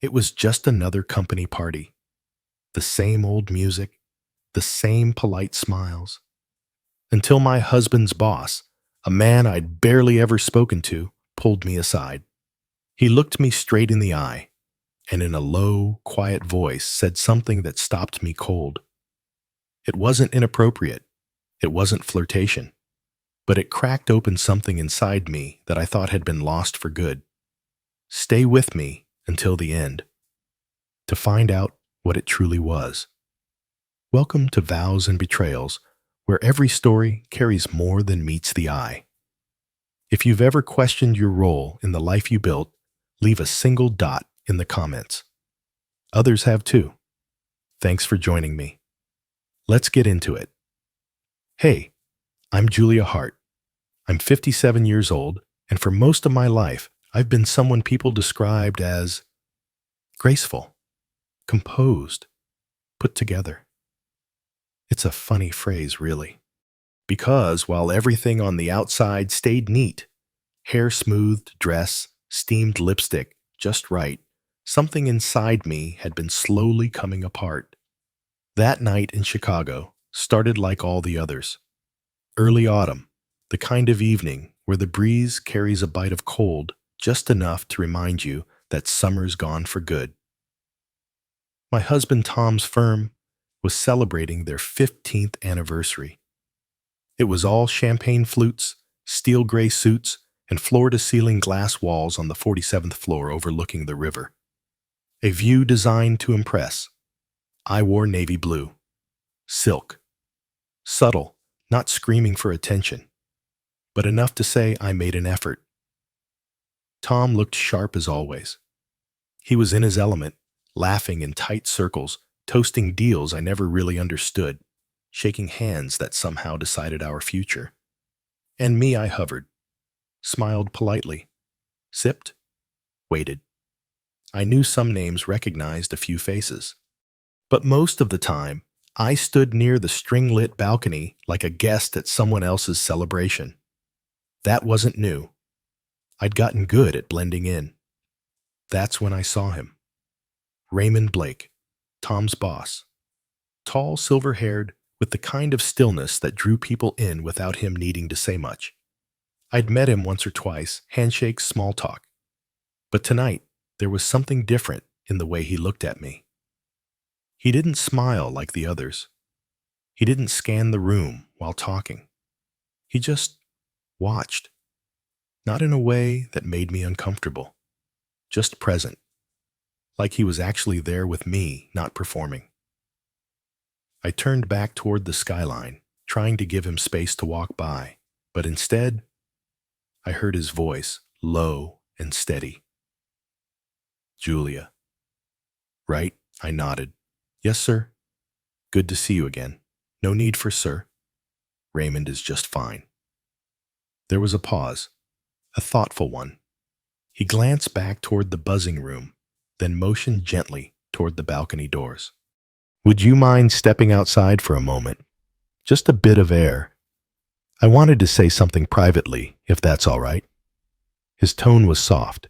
It was just another company party. The same old music, the same polite smiles. Until my husband's boss, a man I'd barely ever spoken to, pulled me aside. He looked me straight in the eye, and in a low, quiet voice said something that stopped me cold. It wasn't inappropriate. It wasn't flirtation. But it cracked open something inside me that I thought had been lost for good. Stay with me until the end, to find out what it truly was. Welcome to Vows and Betrayals, where every story carries more than meets the eye. If you've ever questioned your role in the life you built, leave a single dot in the comments. Others have too. Thanks for joining me. Let's get into it. Hey, I'm Julia Hart. I'm 57 years old, and for most of my life, I've been someone people described as graceful, composed, put together. It's a funny phrase, really, because while everything on the outside stayed neat, hair smoothed, dress, steamed lipstick, just right, something inside me had been slowly coming apart. That night in Chicago started like all the others. Early autumn, the kind of evening where the breeze carries a bite of cold just enough to remind you that summer's gone for good. My husband Tom's firm was celebrating their 15th anniversary. It was all champagne flutes, steel gray suits, and floor-to-ceiling glass walls on the 47th floor overlooking the river. A view designed to impress. I wore navy blue. Silk. Subtle, not screaming for attention, but enough to say I made an effort. Tom looked sharp as always. He was in his element, laughing in tight circles, toasting deals I never really understood, shaking hands that somehow decided our future. And me, I hovered, smiled politely, sipped, waited. I knew some names, recognized a few faces. But most of the time, I stood near the string-lit balcony like a guest at someone else's celebration. That wasn't new. I'd gotten good at blending in. That's when I saw him. Raymond Blake, Tom's boss. Tall, silver-haired, with the kind of stillness that drew people in without him needing to say much. I'd met him once or twice, handshakes, small talk. But tonight, there was something different in the way he looked at me. He didn't smile like the others. He didn't scan the room while talking. He just watched. Not in a way that made me uncomfortable. Just present. Like he was actually there with me, not performing. I turned back toward the skyline, trying to give him space to walk by, but instead, I heard his voice, low and steady. Julia. Right? I nodded. Yes, sir. Good to see you again. No need for sir. Raymond is just fine. There was a pause, a thoughtful one. He glanced back toward the buzzing room, then motioned gently toward the balcony doors. Would you mind stepping outside for a moment? Just a bit of air. I wanted to say something privately, if that's all right. His tone was soft,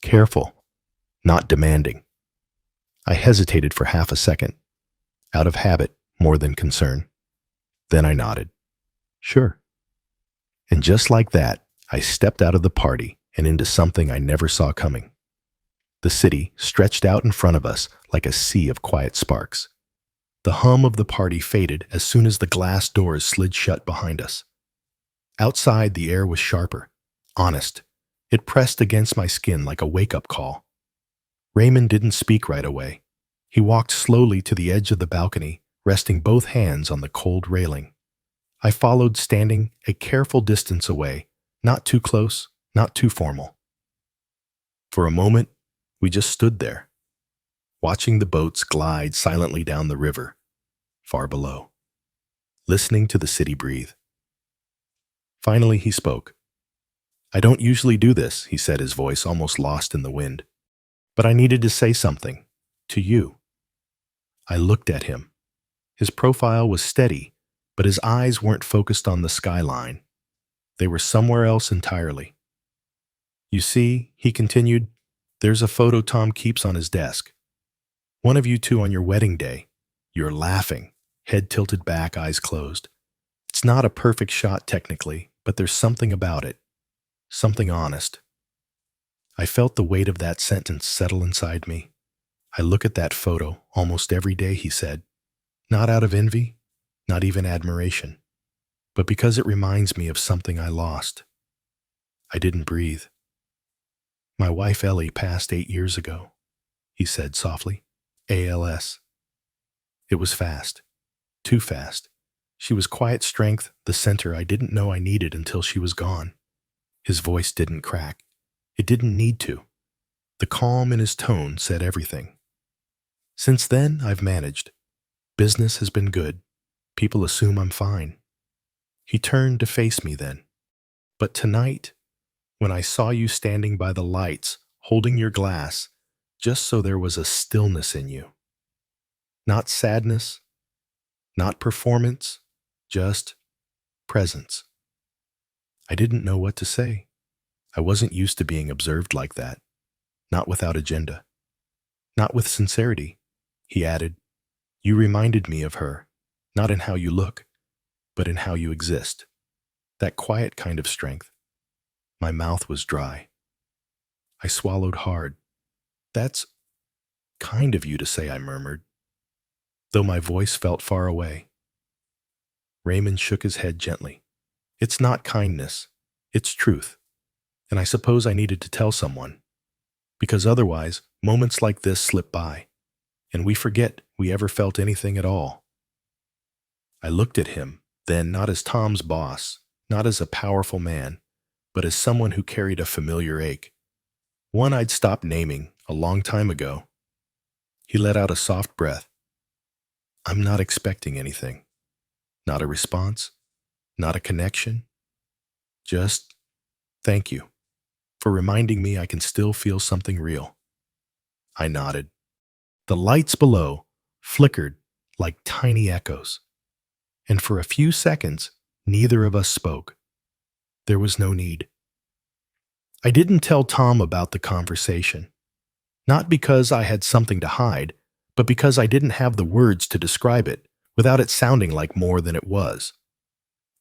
careful, not demanding. I hesitated for half a second, out of habit more than concern. Then I nodded. Sure. And just like that, I stepped out of the party and into something I never saw coming. The city stretched out in front of us like a sea of quiet sparks. The hum of the party faded as soon as the glass doors slid shut behind us. Outside, the air was sharper, honest. It pressed against my skin like a wake-up call. Raymond didn't speak right away. He walked slowly to the edge of the balcony, resting both hands on the cold railing. I followed, standing a careful distance away, not too close, not too formal. For a moment, we just stood there, watching the boats glide silently down the river, far below, listening to the city breathe. Finally, he spoke. I don't usually do this, he said, his voice almost lost in the wind. But I needed to say something, to you. I looked at him. His profile was steady, but his eyes weren't focused on the skyline. They were somewhere else entirely. You see, he continued, There's a photo Tom keeps on his desk. One of you two on your wedding day. You're laughing, head tilted back, eyes closed. It's not a perfect shot technically, but there's something about it. Something honest. I felt the weight of that sentence settle inside me. I look at that photo almost every day, he said. Not out of envy, not even admiration, but because it reminds me of something I lost. I didn't breathe. My wife Ellie passed 8 years ago, he said softly. ALS. It was fast. Too fast. She was quiet strength, the center I didn't know I needed until she was gone. His voice didn't crack. It didn't need to. The calm in his tone said everything. Since then, I've managed. Business has been good. People assume I'm fine. He turned to face me then. But tonight, when I saw you standing by the lights, holding your glass, just so there was a stillness in you. Not sadness, not performance, just presence. I didn't know what to say. I wasn't used to being observed like that. Not without agenda. Not with sincerity. He added, you reminded me of her, not in how you look, but in how you exist. That quiet kind of strength. My mouth was dry. I swallowed hard. That's kind of you to say, I murmured, though my voice felt far away. Raymond shook his head gently. It's not kindness. It's truth. And I suppose I needed to tell someone. Because otherwise, moments like this slip by, and we forget we ever felt anything at all. I looked at him, then not as Tom's boss, not as a powerful man, but as someone who carried a familiar ache. One I'd stopped naming a long time ago. He let out a soft breath. I'm not expecting anything. Not a response, not a connection. Just thank you for reminding me I can still feel something real. I nodded. The lights below flickered like tiny echoes, and for a few seconds, neither of us spoke. There was no need. I didn't tell Tom about the conversation, not because I had something to hide, but because I didn't have the words to describe it without it sounding like more than it was.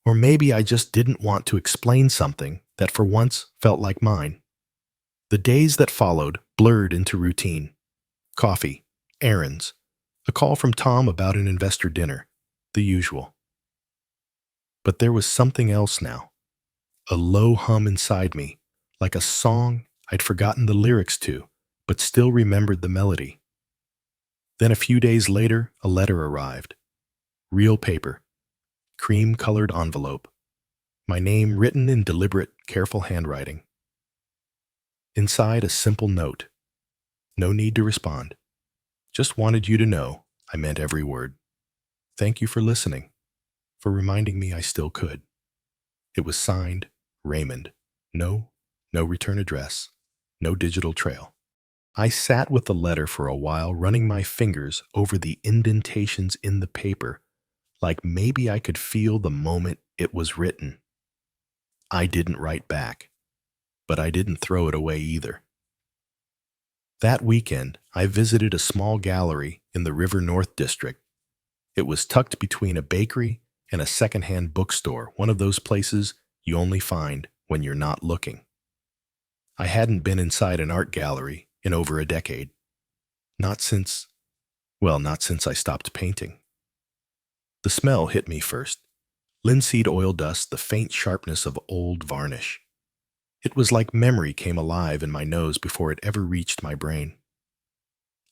Or maybe I just didn't want to explain something that for once felt like mine. The days that followed blurred into routine. Coffee, errands, a call from Tom about an investor dinner, the usual. But there was something else now, a low hum inside me, like a song I'd forgotten the lyrics to, but still remembered the melody. Then a few days later, a letter arrived. Real paper, cream-colored envelope, my name written in deliberate, careful handwriting. Inside, a simple note. No need to respond. Just wanted you to know I meant every word. Thank you for listening, for reminding me I still could. It was signed, Raymond. No return address, no digital trail. I sat with the letter for a while, running my fingers over the indentations in the paper, like maybe I could feel the moment it was written. I didn't write back, but I didn't throw it away either. That weekend, I visited a small gallery in the River North District. It was tucked between a bakery and a secondhand bookstore, one of those places you only find when you're not looking. I hadn't been inside an art gallery in over a decade. Not since I stopped painting. The smell hit me first. Linseed oil dust, the faint sharpness of old varnish. It was like memory came alive in my nose before it ever reached my brain.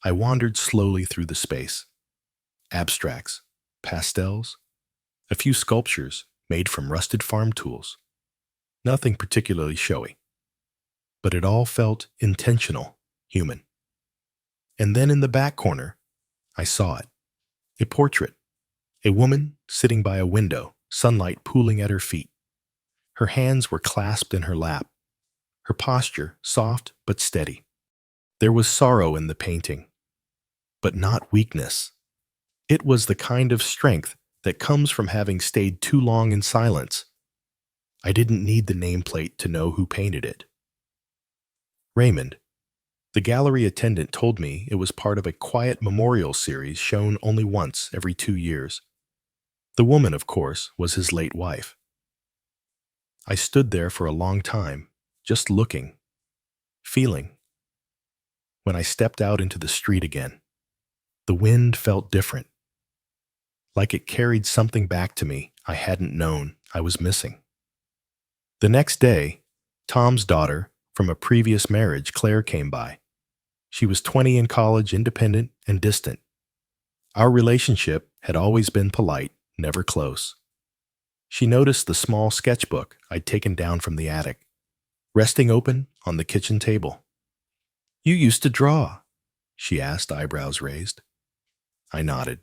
I wandered slowly through the space. Abstracts, pastels, a few sculptures made from rusted farm tools. Nothing particularly showy. But it all felt intentional, human. And then in the back corner, I saw it. A portrait. A woman sitting by a window, sunlight pooling at her feet. Her hands were clasped in her lap. Her posture soft but steady. There was sorrow in the painting, but not weakness. It was the kind of strength that comes from having stayed too long in silence. I didn't need the nameplate to know who painted it. Raymond. The gallery attendant told me it was part of a quiet memorial series shown only once every 2 years. The woman, of course, was his late wife. I stood there for a long time, just looking, feeling. When I stepped out into the street again, the wind felt different, like it carried something back to me I hadn't known I was missing. The next day, Tom's daughter from a previous marriage, Clare, came by. She was 20 in college, independent and distant. Our relationship had always been polite, never close. She noticed the small sketchbook I'd taken down from the attic, resting open on the kitchen table. "You used to draw?" she asked, eyebrows raised. I nodded.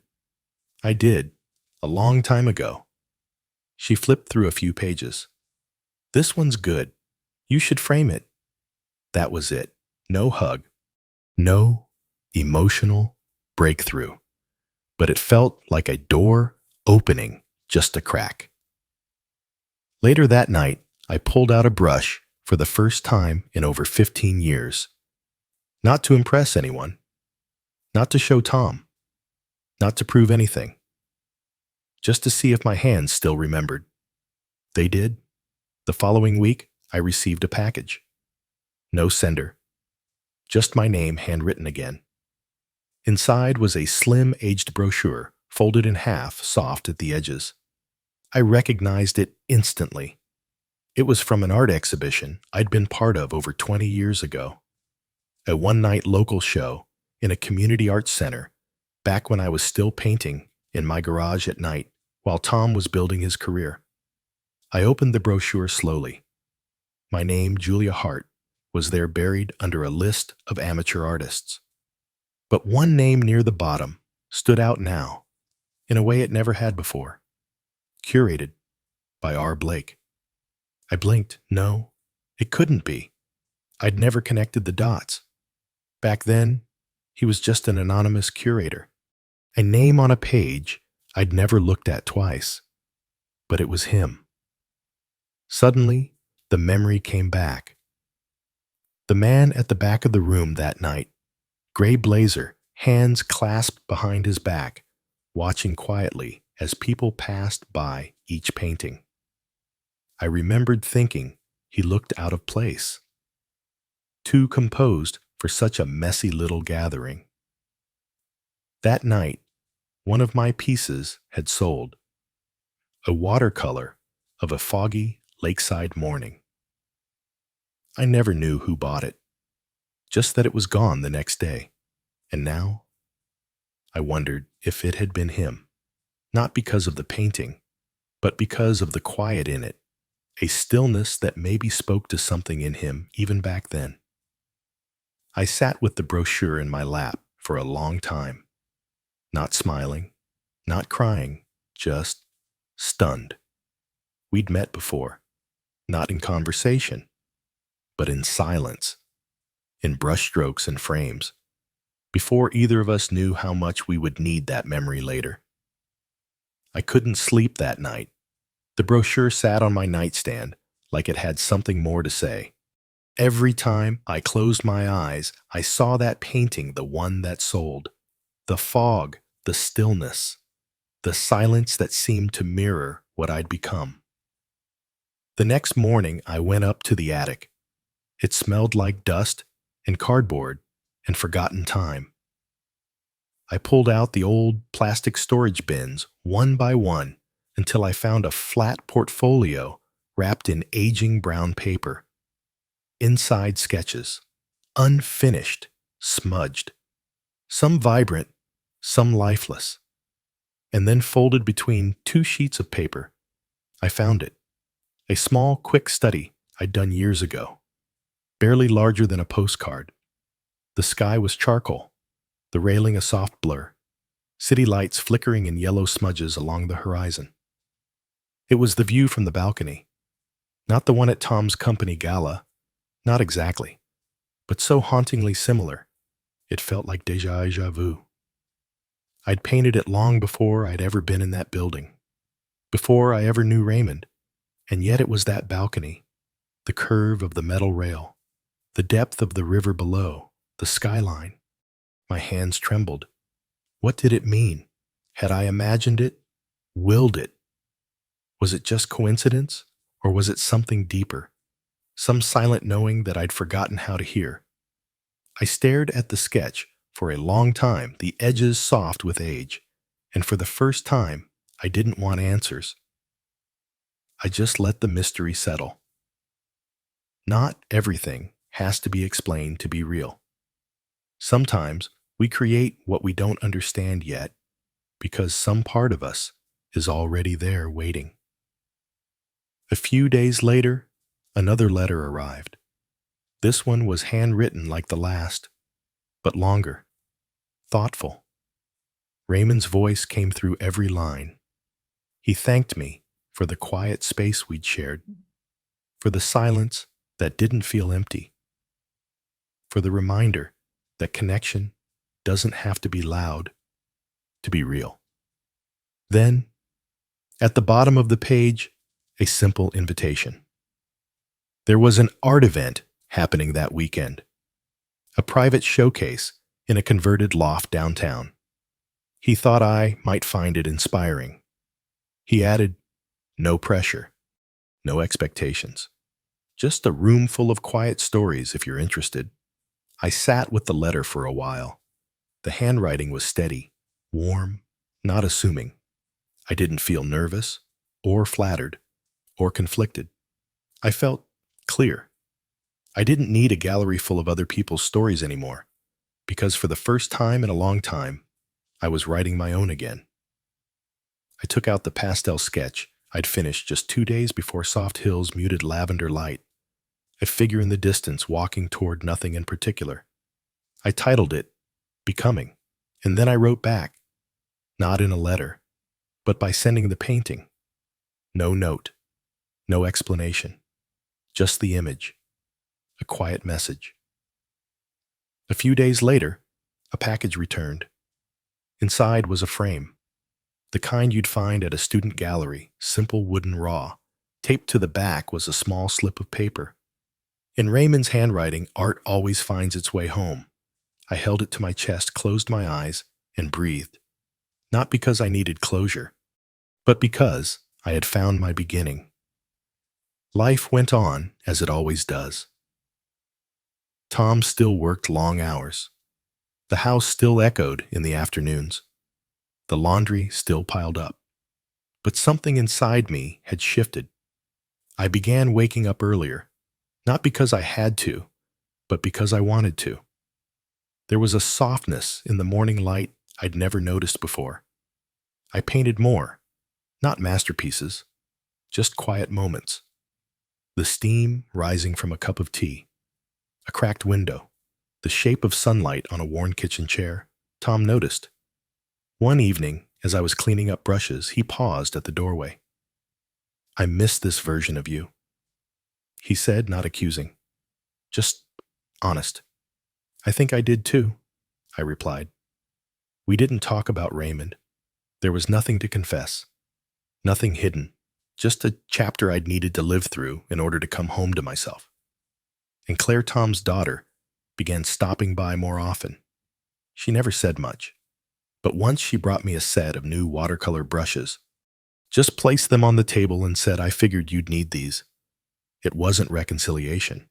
"I did, a long time ago." She flipped through a few pages. "This one's good. You should frame it." That was it. No hug. No emotional breakthrough. But it felt like a door opening just a crack. Later that night, I pulled out a brush for the first time in over 15 years. Not to impress anyone. Not to show Tom. Not to prove anything. Just to see if my hands still remembered. They did. The following week, I received a package. No sender. Just my name handwritten again. Inside was a slim, aged brochure, folded in half, soft at the edges. I recognized it instantly. It was from an art exhibition I'd been part of over 20 years ago. A one-night local show in a community arts center, back when I was still painting in my garage at night while Tom was building his career. I opened the brochure slowly. My name, Julia Hart, was there buried under a list of amateur artists. But one name near the bottom stood out now, in a way it never had before. Curated by R. Blake. I blinked. No, it couldn't be. I'd never connected the dots. Back then, he was just an anonymous curator. A name on a page I'd never looked at twice. But it was him. Suddenly, the memory came back. The man at the back of the room that night, gray blazer, hands clasped behind his back, watching quietly as people passed by each painting. I remembered thinking he looked out of place. Too composed for such a messy little gathering. That night, one of my pieces had sold. A watercolor of a foggy lakeside morning. I never knew who bought it, just that it was gone the next day. And now, I wondered if it had been him, not because of the painting, but because of the quiet in it, a stillness that maybe spoke to something in him even back then. I sat with the brochure in my lap for a long time, not smiling, not crying, just stunned. We'd met before, not in conversation, but in silence, in brushstrokes and frames, before either of us knew how much we would need that memory later. I couldn't sleep that night. The brochure sat on my nightstand like it had something more to say. Every time I closed my eyes, I saw that painting, the one that sold. The fog, the stillness, the silence that seemed to mirror what I'd become. The next morning, I went up to the attic. It smelled like dust and cardboard and forgotten time. I pulled out the old plastic storage bins one by one until I found a flat portfolio wrapped in aging brown paper. Inside sketches, unfinished, smudged, some vibrant, some lifeless. And then folded between two sheets of paper, I found it. A small, quick study I'd done years ago. Barely larger than a postcard. The sky was charcoal, the railing a soft blur, city lights flickering in yellow smudges along the horizon. It was the view from the balcony, not the one at Tom's company gala, not exactly, but so hauntingly similar, it felt like déjà vu. I'd painted it long before I'd ever been in that building, before I ever knew Raymond, and yet it was that balcony, the curve of the metal rail, the depth of the river below, the skyline. My hands trembled. What did it mean? Had I imagined it? Willed it? Was it just coincidence? Or was it something deeper? Some silent knowing that I'd forgotten how to hear. I stared at the sketch for a long time, the edges soft with age, and for the first time, I didn't want answers. I just let the mystery settle. Not everything has to be explained to be real. Sometimes we create what we don't understand yet because some part of us is already there waiting. A few days later, another letter arrived. This one was handwritten like the last, but longer, thoughtful. Raymond's voice came through every line. He thanked me for the quiet space we'd shared, for the silence that didn't feel empty, for the reminder that connection doesn't have to be loud to be real. Then, at the bottom of the page, a simple invitation. There was an art event happening that weekend, a private showcase in a converted loft downtown. He thought I might find it inspiring. He added, no pressure, no expectations, just a room full of quiet stories if you're interested. I sat with the letter for a while. The handwriting was steady, warm, not assuming. I didn't feel nervous or flattered or conflicted. I felt clear. I didn't need a gallery full of other people's stories anymore, because for the first time in a long time, I was writing my own again. I took out the pastel sketch I'd finished just 2 days before soft hills muted lavender light, a figure in the distance walking toward nothing in particular. I titled it, Becoming, and then I wrote back, not in a letter, but by sending the painting. No note, no explanation, just the image, a quiet message. A few days later, a package returned. Inside was a frame, the kind you'd find at a student gallery, simple wooden raw. Taped to the back was a small slip of paper. In Raymond's handwriting, art always finds its way home. I held it to my chest, closed my eyes, and breathed. Not because I needed closure, but because I had found my beginning. Life went on as it always does. Tom still worked long hours. The house still echoed in the afternoons. The laundry still piled up. But something inside me had shifted. I began waking up earlier, not because I had to, but because I wanted to. There was a softness in the morning light I'd never noticed before. I painted more, not masterpieces, just quiet moments. The steam rising from a cup of tea, a cracked window, the shape of sunlight on a worn kitchen chair. Tom noticed. One evening, as I was cleaning up brushes, he paused at the doorway. I miss this version of you, he said, not accusing, just honest. I think I did too, I replied. We didn't talk about Raymond. There was nothing to confess, nothing hidden, just a chapter I'd needed to live through in order to come home to myself. And Clare Toms' daughter began stopping by more often. She never said much, but once she brought me a set of new watercolor brushes, just placed them on the table and said, I figured you'd need these. It wasn't reconciliation,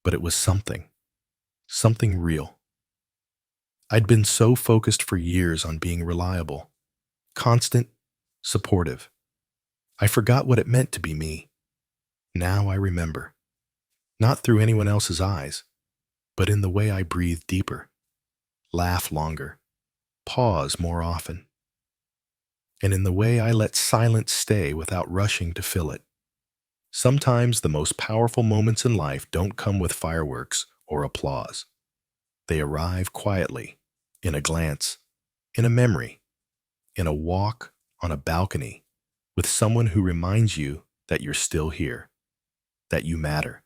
but it was something real. I'd been so focused for years on being reliable, constant, supportive. I forgot what it meant to be me. Now I remember. Not through anyone else's eyes, but in the way I breathe deeper, laugh longer, pause more often, and in the way I let silence stay without rushing to fill it. Sometimes the most powerful moments in life don't come with fireworks or applause. They arrive quietly, in a glance, in a memory, in a walk on a balcony with someone who reminds you that you're still here, that you matter,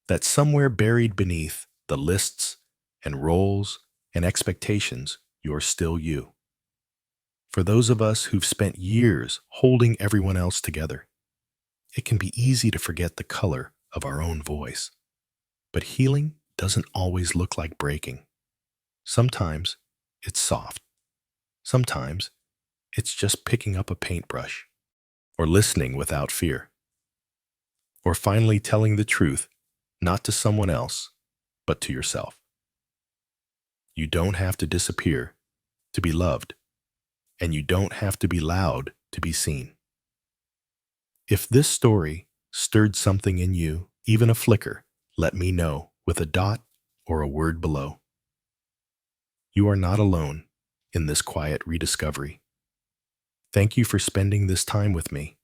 that somewhere buried beneath the lists and roles and expectations, you're still you. For those of us who've spent years holding everyone else together, it can be easy to forget the color of our own voice. But healing doesn't always look like breaking. Sometimes it's soft. Sometimes it's just picking up a paintbrush, or listening without fear, or finally telling the truth, not to someone else, but to yourself. You don't have to disappear to be loved, and you don't have to be loud to be seen. If this story stirred something in you, even a flicker, let me know with a dot or a word below. You are not alone in this quiet rediscovery. Thank you for spending this time with me.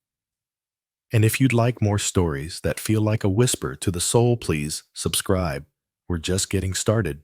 And if you'd like more stories that feel like a whisper to the soul, please subscribe. We're just getting started.